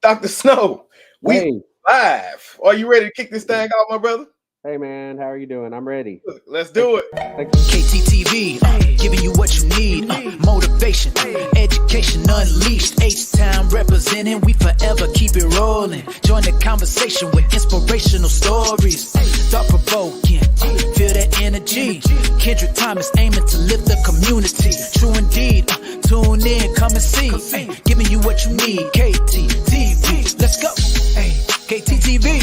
Dr. Snow, we Hey, live. Are you ready to kick this thing off, my brother? hey man, how are you doing? I'm ready. Let's Thanks, do it. thanks for KTTV, giving you what you need. Motivation, education unleashed. H-Town representing, we forever keep it rolling. Join the conversation with inspirational stories. Thought provoking, feel that energy. Kendrick Thomas aiming to lift the community. True indeed, tune in, come and see. Giving you what you need. KTTV, let's go. KTTV.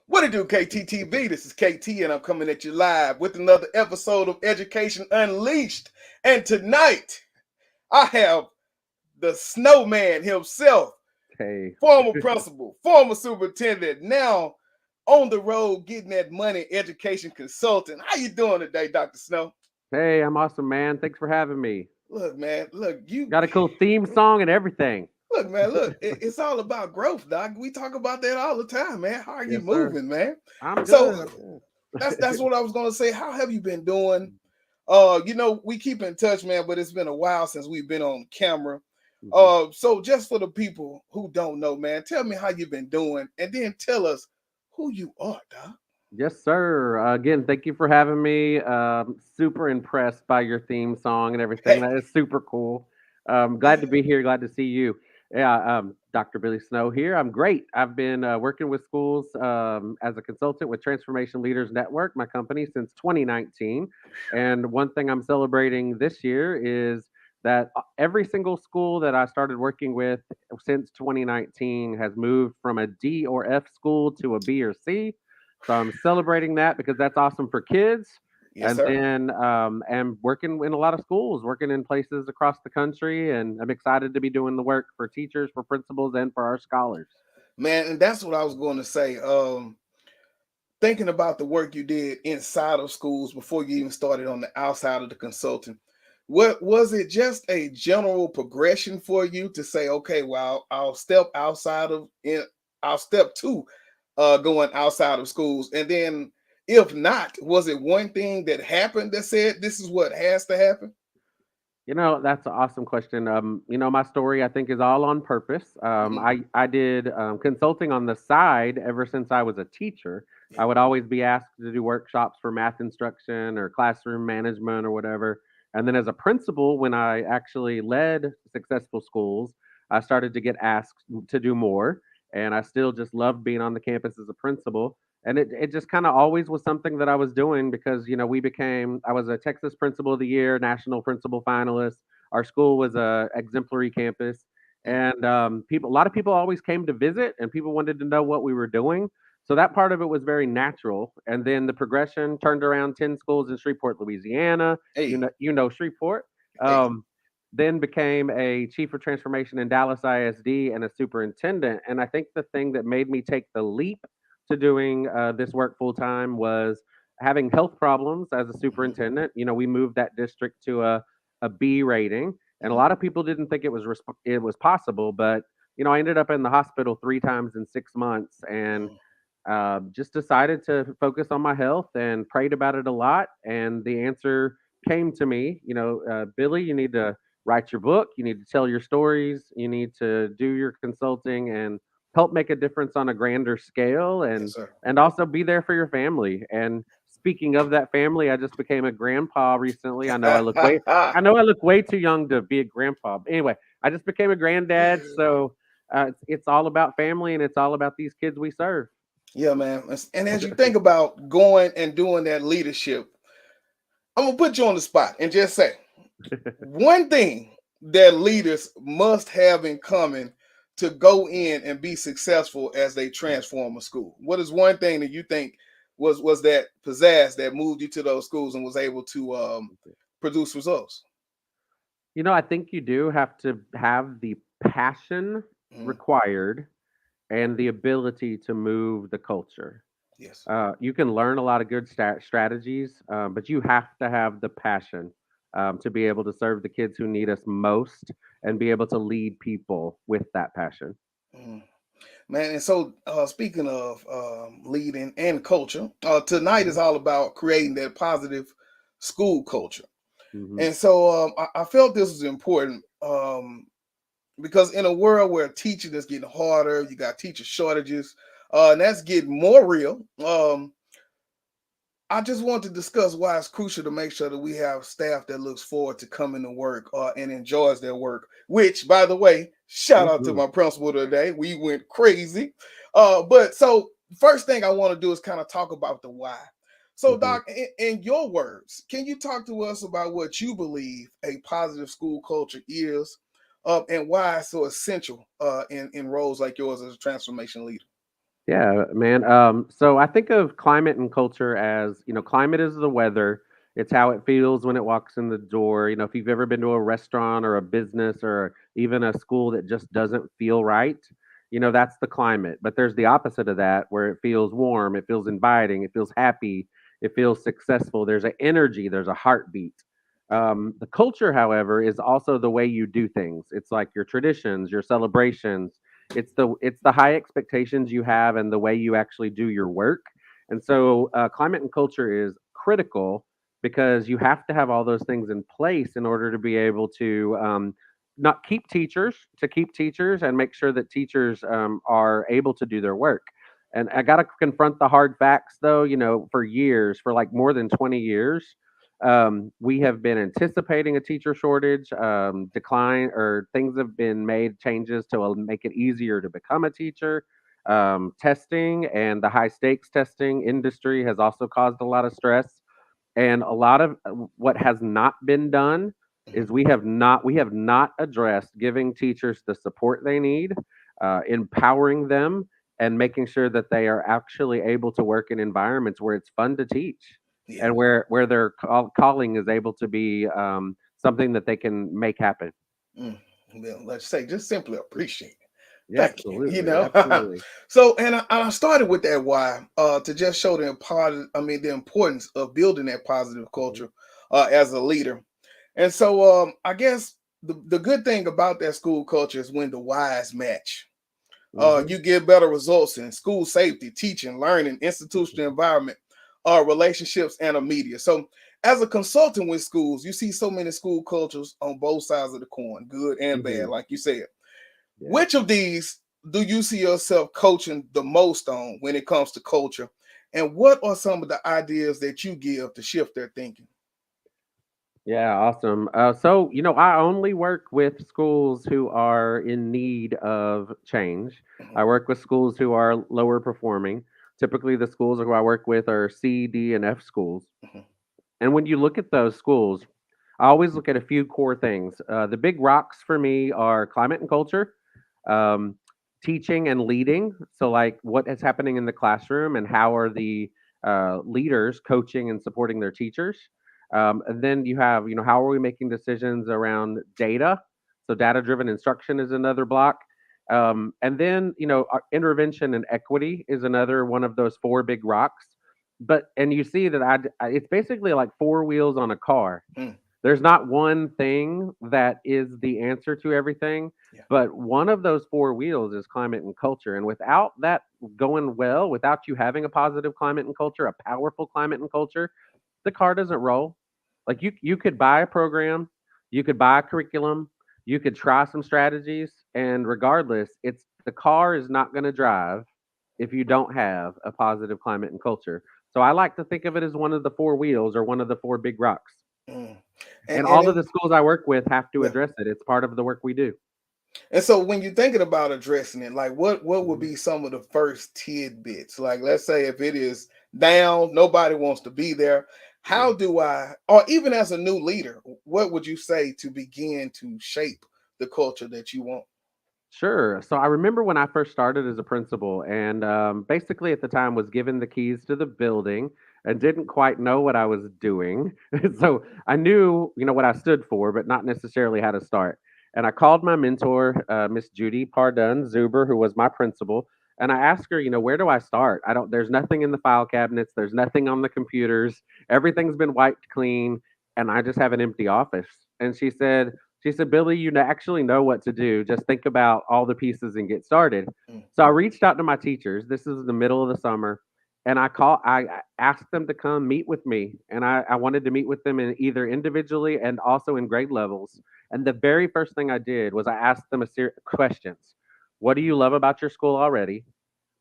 What it do, KTTV? This is KT, and I'm coming at you live with another episode of Education Unleashed. And tonight, I have the snowman himself, Hey, former principal, former superintendent, now on the road getting that money, education consultant. How you doing today, Dr. Snow? hey, I'm awesome, man. Thanks for having me. Look, man, look, Got a cool theme song and everything. look, man, look, it's all about growth, Doc. We talk about that all the time, man. How are you Yes, sir. moving, man? I'm So good. I'm good. that's what I was gonna say. How have you been doing? We keep in touch, man, but it's been a while since we've been on camera. Mhm. So just for the people who don't know, man, tell me how you've been doing, and then tell us who you are, Doc. Yes, sir. Again, thank you for having me. Super impressed by your theme song and everything. Hey, That is super cool. Glad to be here. Glad to see you. Yeah, Dr. Billy Snow here. I'm great. I've been working with schools as a consultant with Transformation Leaders Network, my company, since 2019. And one thing I'm celebrating this year is that every single school that I started working with since 2019 has moved from a D or F school to a B or C. So I'm celebrating that because that's awesome for kids. yes, And sir. then am working in a lot of schools, working in places across the country, and I'm excited to be doing the work for teachers, for principals, and for our scholars. Man, and that's what I was going to say. Thinking about the work you did inside of schools before you even started on the outside of the consulting, what was it just a general progression for you to say, okay, well, I'll step outside of in, I'll step to going outside of schools, and then if not, was it one thing that happened that said this is what has to happen? That's an awesome question. My story I think is all on purpose. Mhm. I did consulting on the side ever since I was a teacher. Yeah. I would always be asked to do workshops for math instruction or classroom management or whatever. And then as a principal, when I actually led successful schools, I started to get asked to do more. And I still just loved being on the campus as a principal. And it just kind of always was something that I was doing because, I was a Texas Principal of the Year, national principal finalist. Our school was a exemplary campus. Mm. And a lot of people always came to visit and people wanted to know what we were doing. So that part of it was very natural. And then the progression turned around 10 schools in Shreveport, Louisiana. Hey, Shreveport. hey, Um, then became a chief of transformation in Dallas ISD and a superintendent. And I think the thing that made me take the leap to doing this work full time was having health problems as a mhm, superintendent. We moved that district to a B rating, and a mhm, lot of people didn't think it was possible. But I ended up in the hospital 3 times in 6 months, and mhm. just decided to focus on my health and prayed about it a lot. And the answer came to me. Billy, you need to write your book. You need to tell your stories. You need to do your consulting and help make a difference on a grander scale, Yes, and sir. also be there for your family. And speaking of that family, I just became a grandpa recently. I know I look way too young to be a grandpa. But anyway, I just became a granddad. So it's all about family and it's all about these kids we serve. Yeah, man. And as you think about going and doing that leadership, I'm gonna put you on the spot and just say one thing that leaders must have in common to go in and be successful as they transform a school. What is one thing that you think was that pizzazz that moved you to those schools and was able to produce results? I think you do have to have the passion Mhm. required and the ability to move the culture. Yes. You can learn a lot of good strategies, but you have to have the passion to be able to serve the kids who need us most and be able to lead people with that passion. Mhm. Man, and so speaking of leading and culture, tonight is Mhm. all about creating that positive school culture. Hmm. And so I felt this was important because in a world where teaching is getting harder, you got teacher shortages, and that's getting more real. I just want to discuss why it's crucial to make sure that we have staff that looks forward to coming to work and enjoys their work. Which, by the way, shout out to Hmm. my principal today. We went crazy. But so first thing I want to do is kind of talk about the why. So, Hmm. Doc, in your words, can you talk to us about what you believe a positive school culture is, and why it's so essential in roles like yours as a transformation leader? Yeah, man. So I think of climate and culture as, climate is the weather. It's how it feels when it walks in the door. If you've ever been to a restaurant or a business or even a school that just doesn't feel right, that's the climate. But there's the opposite of that where it feels warm, it feels inviting, it feels happy, it feels successful. There's an energy, there's a heartbeat. The culture, however, is also the way you do things. It's like your traditions, your celebrations, it's the high expectations you have and the way you actually do your work. And so climate and culture is critical because you have to have all those things in place in order to be able to not keep teachers and make sure that teachers are able to do their work. And I got to confront the hard facts though. For years, for like more than 20 years, we have been anticipating a teacher shortage, decline, or things have been made changes to make it easier to become a teacher. Testing and the high stakes testing industry has also caused a lot of stress. And a lot of what has not been done is we have not addressed giving teachers the support they need, empowering them, and making sure that they are actually able to work in environments where it's fun to teach Yeah. and where their calling is able to be something that they can make happen. Mm. Well, let's say just simply appreciate it. Yeah, Thank you. You absolutely, know, absolutely. so and I started with that why to just show the the importance of building that positive Hmm. culture as a leader. And so I guess the good thing about that school culture is when the whys match. Hmm. You get better results in school safety, teaching, learning, institutional environment, relationships, and a media. So, as a consultant with schools, you see so many school cultures on both sides of the coin, good and bad, Hmm. like you said. Yeah. Which of these do you see yourself coaching the most on when it comes to culture? And what are some of the ideas that you give to shift their thinking? Yeah, awesome. So, I only work with schools who are in need of change. Mhm, I work with schools who are lower performing. Typically, the schools who I work with are C, D, and F schools. mhm, And when you look at those schools, I always look at a few core things. The big rocks for me are climate and culture, um, teaching and leading. So, like, what is happening in the classroom and how are the leaders coaching and supporting their teachers? And then you have, how are we making decisions around data? So, data driven instruction is another block. And then, our intervention and equity is another one of those four big rocks. And you see that it's basically like four wheels on a car. mm, There's not one thing that is the answer to everything, yeah. but one of those four wheels is climate and culture. And without that going well, without you having a positive climate and culture, a powerful climate and culture, the car doesn't roll. Like you could buy a program, you could buy a curriculum, you could try some strategies, and regardless, it's the car is not going to drive if you don't have a positive climate and culture. So I like to think of it as one of the four wheels or one of the four big rocks. Mm. And And all of then, the schools I work with have to yeah. address it. It's part of the work we do. And so when you're thinking about addressing it, like what would Mhm. be some of the first tidbits? Like let's say if it is down, nobody wants to be there. Yeah. How do I, or even as a new leader, what would you say to begin to shape the culture that you want? Sure. So I remember when I first started as a principal, and basically at the time was given the keys to the building and didn't quite know what I was doing. So I knew, what I stood for, but not necessarily how to start. And I called my mentor, Miss Judy Pardun Zuber, who was my principal, and I asked her, where do I start? I don't. There's nothing in the file cabinets. There's nothing on the computers. Everything's been wiped clean, and I just have an empty office. And she said, Billy, actually know what to do. Just think about all the pieces and get started. Mm, So I reached out to my teachers. This is the middle of the summer. I asked them to come meet with me, and I wanted to meet with them in either individually and also in grade levels. And the very first thing I did was I asked them a series of questions. What do you love about your school already?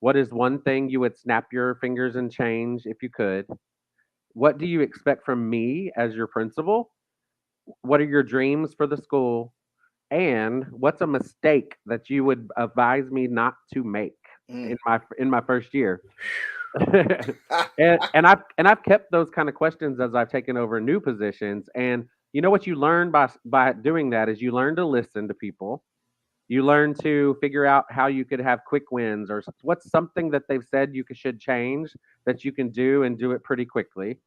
What is one thing you would snap your fingers and change if you could? What do you expect from me as your principal? What are your dreams for the school? And what's a mistake that you would advise me not to make Mm. in my first year? And I've kept those kind of questions as I've taken over new positions. And you know what you learn by doing that is you learn to listen to people. You learn to figure out how you could have quick wins or what's something that they've said should change that you can do and do it pretty quickly.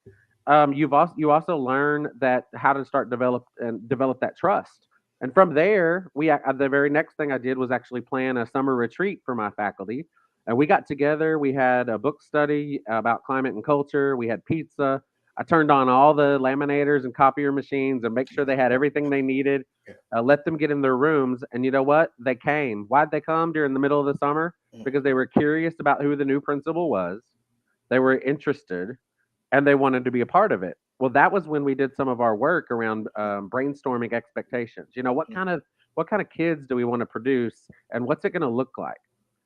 You also learn that how to start develop that trust. And from there, the very next thing I did was actually plan a summer retreat for my faculty. And we got together. We had a book study about climate and culture. We had pizza. I turned on all the laminators and copier machines and make sure they had everything they needed. Let them get in their rooms, and you know what? They came. Why'd they come during the middle of the summer? Mm. Because they were curious about who the new principal was. They were interested, and they wanted to be a part of it. Well, that was when we did some of our work around brainstorming expectations. You know, Mm. what kind of kids do we want to produce, and what's it going to look like?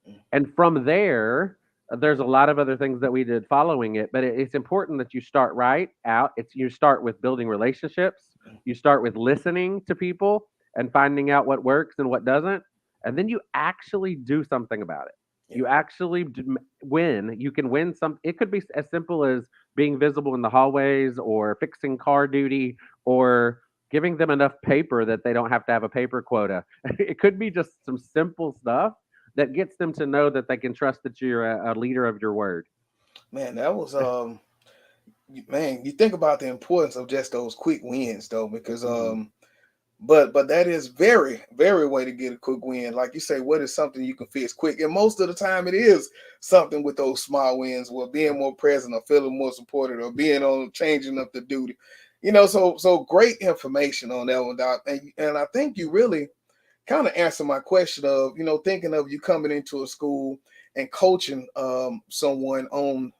Mm. And from there, there's a lot of other things that we did following it, but it's important that you start right out. You start with building relationships, Mm. you start with listening to people and finding out what works and what doesn't, and then you actually do something about it. Yeah. You actually win. You can win some. It could be as simple as being visible in the hallways, or fixing car duty, or giving them enough paper that they don't have to have a paper quota. It could be just some simple stuff that gets them to know that they can trust that you're a leader of your word. Man, that was man, you think about the importance of just those quick wins though, because Mhm. but that is very way to get a quick win. Like you say, what is something you can fix quick? And most of the time it is something with those small wins, or being more present, or feeling more supported, or being on changing up the duty. So great information on that one, Doc. And I think you really kind of answer my question of, thinking of you coming into a school and coaching someone on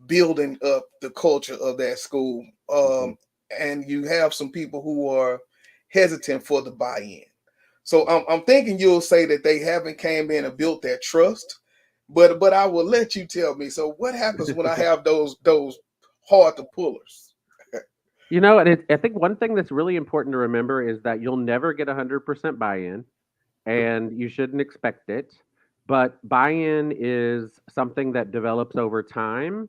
building up the culture of that school. Mhm. And you have some people who are hesitant for the buy-in. So I'm thinking you'll say that they haven't came in and built that trust. But I will let you tell me. So what happens when I have those hard to pullers? You know, and I think one thing that's really important to remember is that you'll never get 100% buy-in, and you shouldn't expect it. But buy-in is something that develops over time,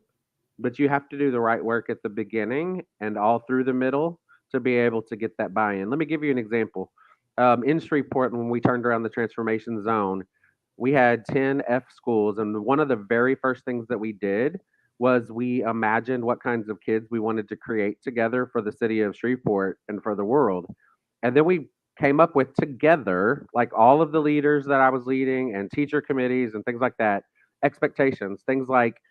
but you have to do the right work at the beginning and all through the middle to be able to get that buy-in. Let me give you an example. In Shreveport, when we turned around the transformation zone, we had 10 F schools, and one of the very first things that we did was we imagined what kinds of kids we wanted to create together for the city of Shreveport and for the world. And then we came up with together, like all of the leaders that I was leading and teacher committees and things like that, expectations, things like,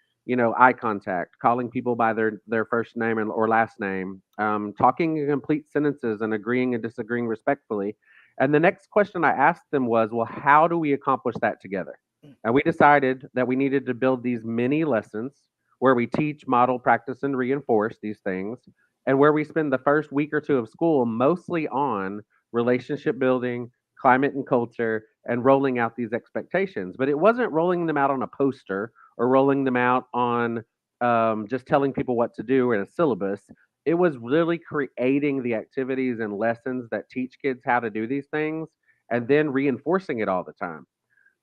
eye contact, calling people by their first name or last name, talking in complete sentences and agreeing and disagreeing respectfully. And the next question I asked them was, well, how do we accomplish that together? And we decided that we needed to build these mini lessons where we teach, model, practice, and reinforce these things, and where we spend the first week or two of school mostly on relationship building, climate and culture, and rolling out these expectations. But it wasn't rolling them out on a poster or rolling them out on just telling people what to do in a syllabus. It was really creating the activities and lessons that teach kids how to do these things, and then reinforcing it all the time.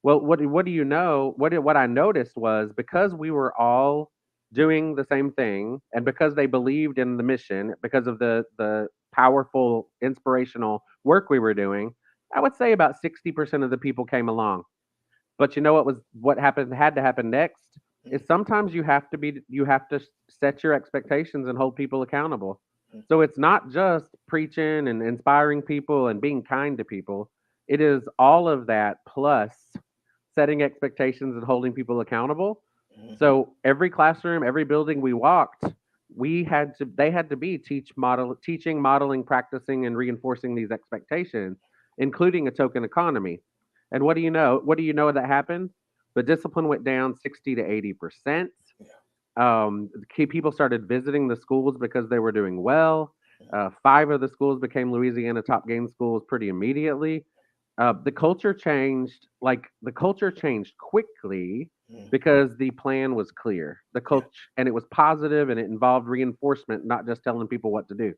Well, what do you know? What I noticed was, because we were all doing the same thing, and because they believed in the mission, because of the powerful, inspirational work we were doing, I would say about 60% of the people came along. But you know what happened had to happen next is sometimes you have to set your expectations and hold people accountable. So it's not just preaching and inspiring people and being kind to people. It is all of that plus setting expectations and holding people accountable. Mhm. So every classroom, every building we walked, they had to be teaching, modeling, practicing, and reinforcing these expectations, including a token economy. And what do you know? What do you know that happened? The discipline went down 60 to 80%. The key people started visiting the schools because they were doing well. Five of the schools became Louisiana top game schools pretty immediately. The culture changed quickly Mm, because the plan was clear. The yeah. coach and it was positive and it involved reinforcement, not just telling people what to do.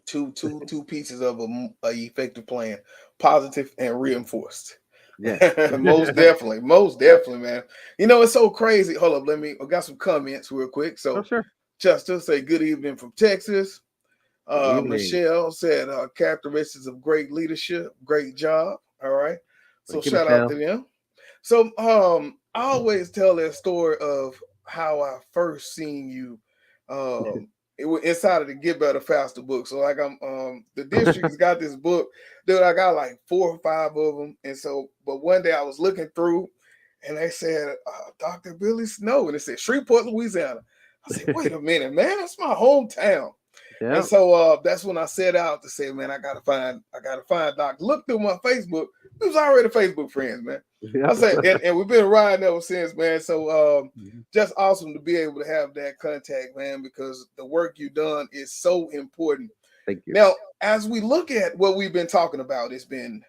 Two pieces of a effective plan, positive and reinforced. Yes. Most definitely, man. You know, it's so crazy. Hold up, I got some comments real quick. Oh, So sure. just to say good evening from Texas. Good evening. Michelle said characteristics of great leadership, great job. All right. So Thank you, shout out to Michelle. them. So I always tell that story of how I first seen you. Um it was inside of the Get Better Faster book. So like I'm the district has got this book, dude. I got like 4 or 5 of them. And so but one day I was looking through and they said Dr. Billy Snow, and it said Shreveport, Louisiana. I said, wait a minute, man, that's my hometown. And Yeah. so that's when I set out to say, man, I gotta find Doc. Look through my Facebook. We was already Facebook friends, man. I Yep. said, and we've been riding ever since, man. So Mhm. just awesome to be able to have that contact, man, because the work you've done is so important. Thank you. Now, as we look at what we've been talking about, it's been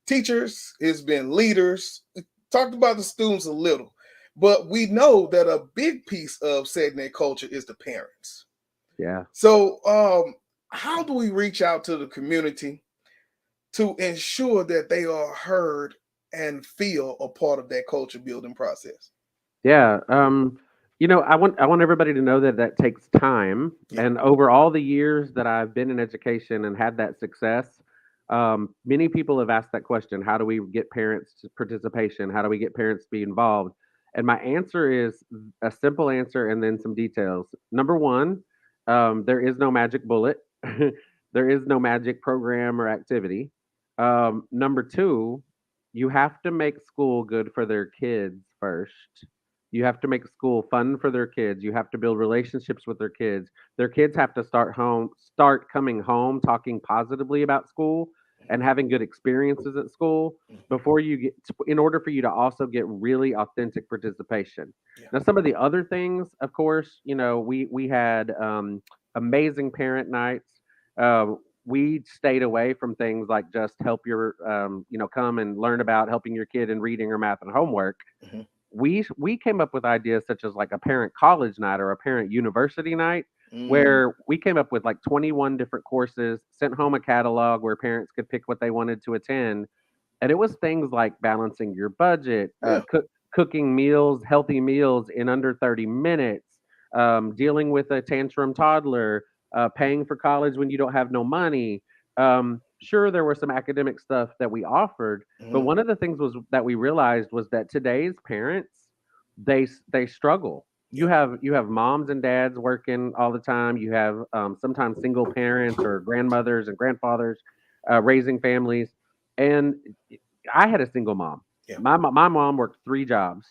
teachers, it's been leaders. We talked about the students a little, but we know that a big piece of setting their culture is the parents. Yeah. So, how do we reach out to the community to ensure that they are heard and feel a part of that culture building process? Yeah. I want everybody to know that that takes time. Yeah. And over all the years that I've been in education and had that success, many people have asked that question: How do we get parents to participation? How do we get parents to be involved? And my answer is a simple answer and then some details. Number one, there is no magic bullet. There is no magic program or activity. Number two, you have to make school good for their kids first. You have to make school fun for their kids. You have to build relationships with their kids. Their kids have to start coming home talking positively about school and having good experiences at school before you get in order for you to also get really authentic participation. Yeah. Now some of the other things, of course, we had amazing parent nights. We stayed away from things like just help your come and learn about helping your kid in reading or math and homework. Mhm. We came up with ideas such as like a parent college night or a parent university night, Mm, where we came up with like 21 different courses, sent home a catalog where parents could pick what they wanted to attend. And it was things like balancing your budget, yeah. cooking meals, healthy meals in under 30 minutes, dealing with a tantrum toddler, paying for college when you don't have no money. Sure, there were some academic stuff that we offered, but Mhm. one of the things was that we realized was that today's parents, they struggle. Yeah. You have moms and dads working all the time. You have sometimes single parents or grandmothers and grandfathers raising families, and I had a single mom. Yeah. My mom worked 3 jobs.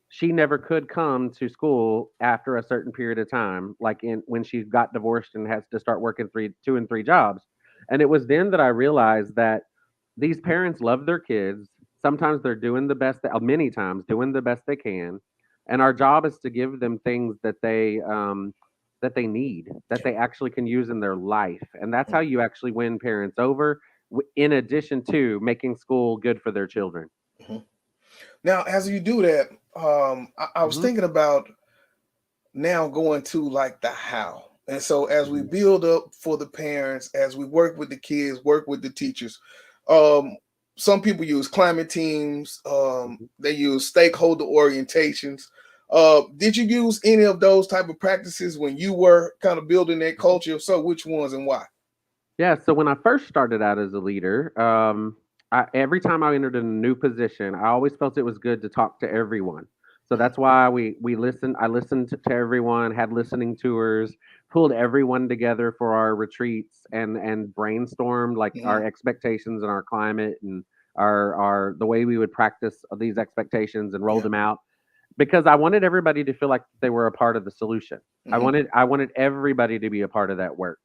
She never could come to school after a certain period of time, like in when she got divorced and has to start working 2 and 3 jobs. And it was then that I realized that these parents love their kids. Sometimes they're doing the best, many times doing the best they can, and our job is to give them things that they need, that Yeah. they actually can use in their life, and that's Mm, how you actually win parents over. In addition to making school good for their children. mhm. Now, as you do that, I was Hmm. thinking about now going to like the how. And so as we Hmm. build up for the parents, as we work with the kids, work with the teachers, um, some people use climate teams, they use stakeholder orientations. Did you use any of those type of practices when you were kind of building that Hmm. culture? If so, which ones and why? Yeah, so when I first started out as a leader, every time I entered a new position, I always felt it was good to talk to everyone. So Mhm. that's why we listened. I listened to everyone, had listening tours, pulled everyone together for our retreats, and brainstormed like our Mhm. expectations and our climate and our the way we would practice these expectations and roll Yeah. them out, because I wanted everybody to feel like they were a part of the solution. I Mhm. wanted I wanted everybody to be a part of that work.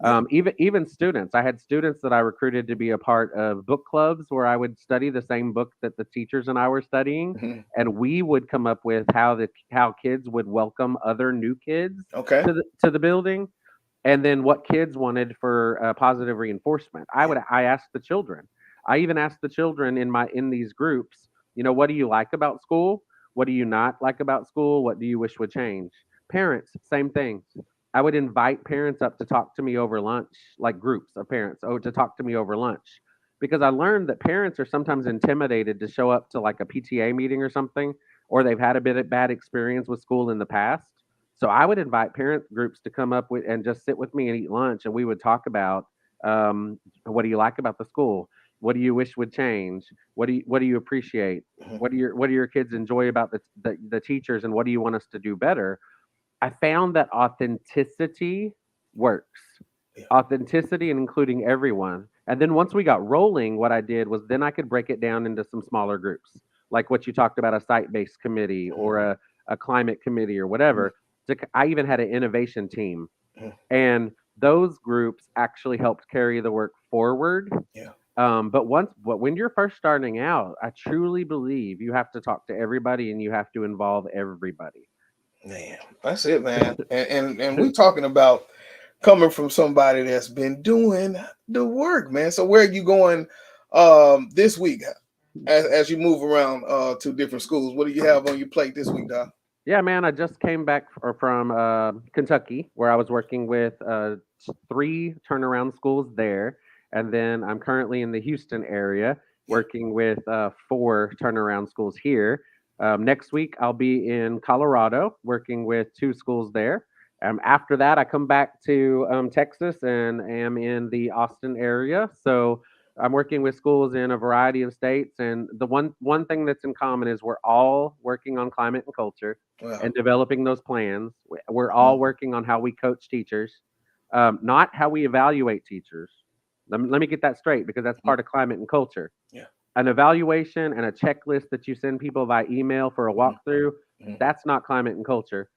Yeah. Even students. I had students that I recruited to be a part of book clubs where I would study the same book that the teachers and I were studying, Mhm. and we would come up with how kids would welcome other new kids Okay. to the building, and then what kids wanted for positive reinforcement. Yeah. I asked the children. I even asked the children in these groups, what do you like about school? What do you not like about school? What do you wish would change? Parents, same thing. I would invite parents up to talk to me over lunch, like groups of parents, to talk to me over lunch. Because I learned that parents are sometimes intimidated to show up to like a PTA meeting or something, or they've had a bit of bad experience with school in the past. So I would invite parent groups to come up with and just sit with me and eat lunch, and we would talk about what do you like about the school? What do you wish would change? What do you appreciate? Mhm. What do your kids enjoy about the teachers, and what do you want us to do better? I found that authenticity works. Yeah. Authenticity and including everyone. And then once we got rolling, what I did was then I could break it down into some smaller groups, like what you talked about, a site based committee Mhm. or a climate committee or Mhm. whatever. I even had an innovation team. Mhm. And those groups actually helped carry the work forward. Yeah. But when you're first starting out, I truly believe you have to talk to everybody and you have to involve everybody. Man, that's it, man. And we talking about coming from somebody that's been doing the work, man. So where are you going this week as you move around to different schools? What do you have on your plate this week, Doc? Yeah, man, I just came back from Kentucky, where I was working with three turnaround schools there. And then I'm currently in the Houston area Yeah. working with four turnaround schools here. Next week, I'll be in Colorado working with two schools there. After that, I come back to Texas and am in the Austin area. So I'm working with schools in a variety of states. And the one thing that's in common is we're all working on climate and culture Well, and developing those plans. We're mhm. all working on how we coach teachers, not how we evaluate teachers. Let me get that straight because that's Mhm. part of climate and culture. Yeah. An evaluation and a checklist that you send people by email for a Mhm. walkthrough, Mhm. that's not climate and culture.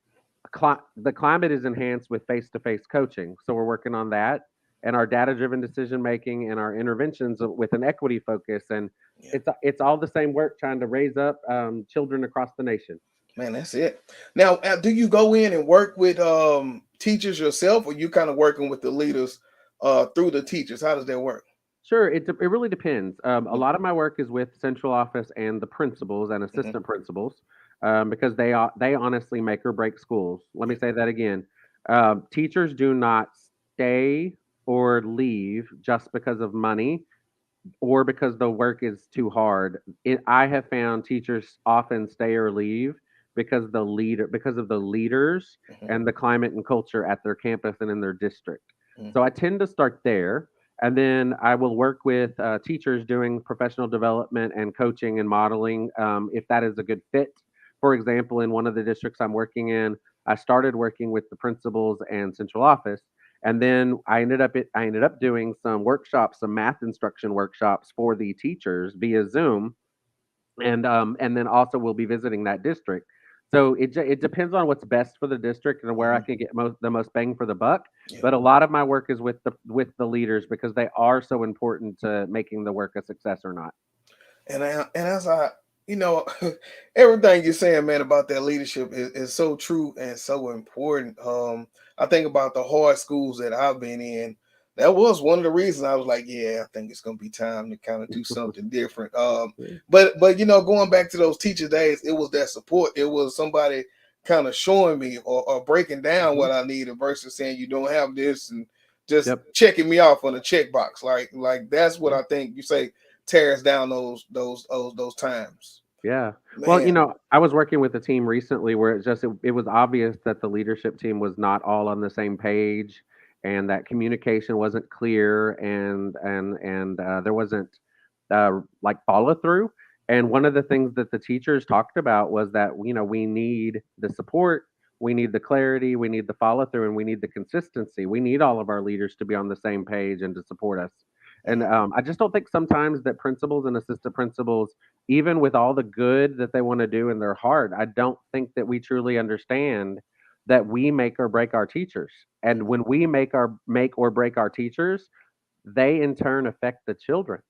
The climate is enhanced with face-to-face coaching. So we're working on that and our data-driven decision making and our interventions with an equity focus. And Yeah. it's all the same work trying to raise up children across the nation. Man, that's it. Now, do you go in and work with teachers yourself, or you kind of working with the leaders through the teachers? How does that work? Sure, it really depends. A Mhm. lot of my work is with central office and the principals and Mhm. assistant principals because they honestly make or break schools. Let me Yeah. say that again. Teachers do not stay or leave just because of money or because the work is too hard. I have found teachers often stay or leave because of the leaders Mhm. and the climate and culture at their campus and in their district. Mhm. So I tend to start there, and then I will work with teachers doing professional development and coaching and modeling if that is a good fit. For example, in one of the districts I'm working in, I started working with the principals and central office, and then I ended up doing some workshops, some math instruction workshops for the teachers via Zoom, and then also we'll be visiting that district. So it depends on what's best for the district and where I Mhm. can get the most bang for the buck. Yeah. But a lot of my work is with the leaders because they are so important to making the work a success or not. And as I, you know, everything you're saying, man, about that leadership is so true and so important. I think about the hard schools that I've been in. That was one of the reasons I was like, yeah, I think it's gonna be time to kind of do something different. But going back to those teacher days, it was that support. It was somebody kind of showing me or breaking down Mhm. what I needed versus saying you don't have this and just Yep. checking me off on a checkbox. Like that's what I think you say tears down those times. Yeah. Well, Man, I was working with a team recently where it was obvious that the leadership team was not all on the same page and that communication wasn't clear and there wasn't like follow through. And one of the things that the teachers talked about was that we need the support, we need the clarity, we need the follow through, and we need the consistency. We need all of our leaders to be on the same page and to support us. And mhm, I just don't think sometimes that principals and assistant principals, even with all the good that they want to do in their heart, I don't think that we truly understand that we make or break our teachers. And when we make or break our teachers, they in turn affect the children.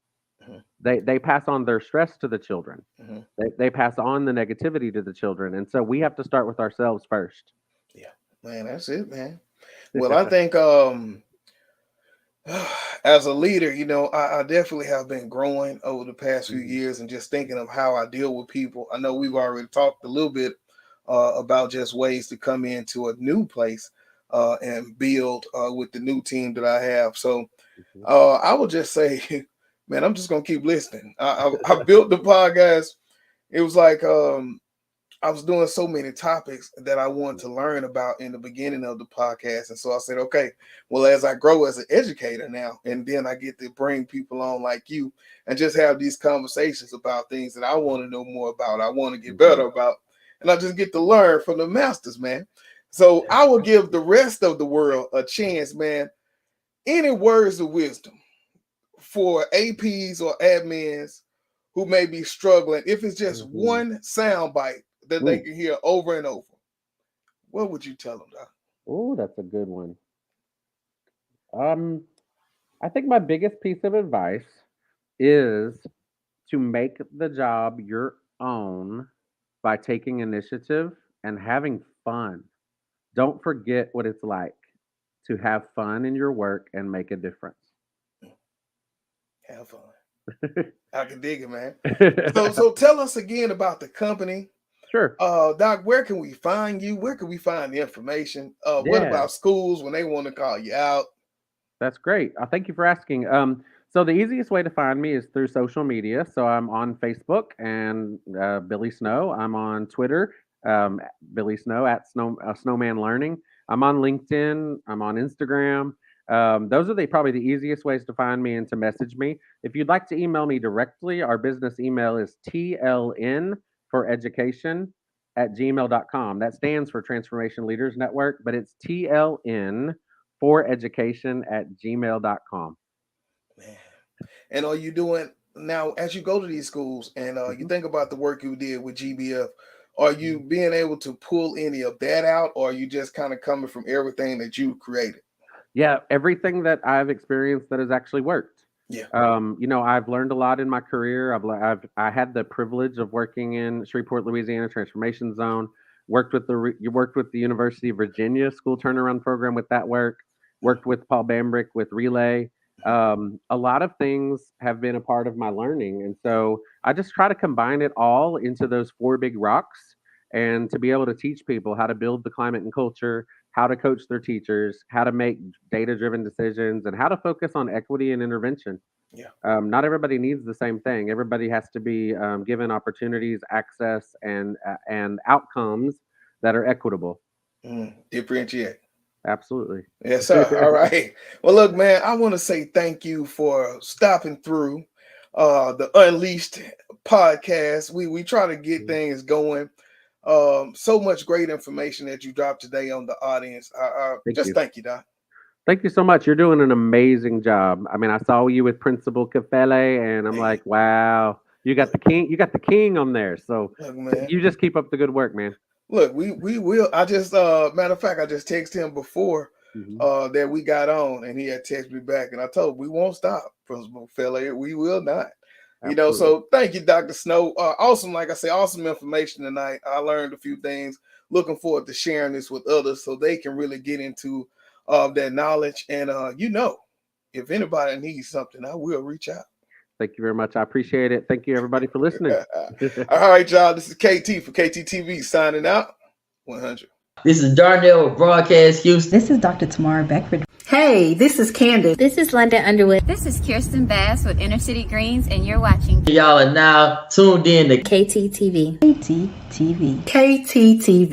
Mhm. They pass on their stress to the children. Mhm. They pass on the negativity to the children. And so we have to start with ourselves first. Yeah, man, that's it, man. Well, I think as a leader, I definitely have been growing over the past few Mhm. years and just thinking of how I deal with people. I know we've already talked a little bit about just ways to come into a new place and build with the new team that I have. So Mhm. I would just say, man, I'm just gonna keep listening. I built the podcast. It was like I was doing so many topics that I wanted to learn about in the beginning of the podcast. And so I said, okay, well, as I grow as an educator now, and then I get to bring people on like you and just have these conversations about things that I want to know more about, I want to get better about, and I just get to learn from the masters, man. So I will give the rest of the world a chance, man. Any words of wisdom for APs or admins who may be struggling, if it's just Mhm. one sound bite that they Ooh. can hear over and over, what would you tell them, Doc? Ooh, that's a good one. I think my biggest piece of advice is to make the job your own by taking initiative and having fun. Don't forget what it's like to have fun in your work and make a difference. Have fun. I can dig it, man. So tell us again about the company. Sure. Doc, where can we find you? Where can we find the information? What Yeah. about schools when they want to call you out? That's great. Thank you for asking. So the easiest way to find me is through social media. So I'm on Facebook and Billy Snow. I'm on Twitter, Billy Snow at Snowman Learning. I'm on LinkedIn. I'm on Instagram. Those are probably the easiest ways to find me and to message me. If you'd like to email me directly, our business email is TLN for education at gmail.com. That stands for Transformation Leaders Network, but it's TLN for education at gmail.com. Man. And are you doing now as you go to these schools and you think about the work you did with GBF? Are you being able to pull any of that out, or are you just kind of coming from everything that you created? Yeah, everything that I've experienced that has actually worked. Yeah. I've learned a lot in my career. I had the privilege of working in Shreveport, Louisiana Transformation Zone. Worked with the University of Virginia School Turnaround Program with that work. Worked with Paul Bambrick with Relay. A lot of things have been a part of my learning, and so I just try to combine it all into those 4 big rocks, and to be able to teach people how to build the climate and culture, how to coach their teachers, how to make data-driven decisions, and how to focus on equity and intervention. Yeah. Not everybody needs the same thing. Everybody has to be given opportunities, access, and outcomes that are equitable. Differentiate. Absolutely. Yes, sir. All right. Well, look, man, I want to say thank you for stopping through the Unleashed podcast. We try to get things going. So much great information that you dropped today on the audience. Thank you, Doc. Thank you so much. You're doing an amazing job. I mean, I saw you with Principal Kafele, and I'm like, wow, you got the king. You got the king on there. So look, man, you just keep up the good work, man. Look, we will. I just matter of fact, I just texted him before that we got on, and he had texted me back, and I told him we won't stop, Principal Kafele. We will not. Absolutely. So thank you, Dr. Snow. Awesome, like I say, awesome information tonight. I learned a few things. Looking forward to sharing this with others so they can really get into that knowledge. And if anybody needs something, I will reach out. Thank you very much. I appreciate it. Thank you, everybody, for listening. All right, y'all. This is KT for KTTV signing out. 100. This is Darnell with Broadcast Houston. This is Dr. Tamara Beckford. Hey, this is Candace. This is London Underwood. This is Kirsten Bass with Inner City Greens, and you're watching. Y'all are now tuned in to KTTV. KTTV. KTTV.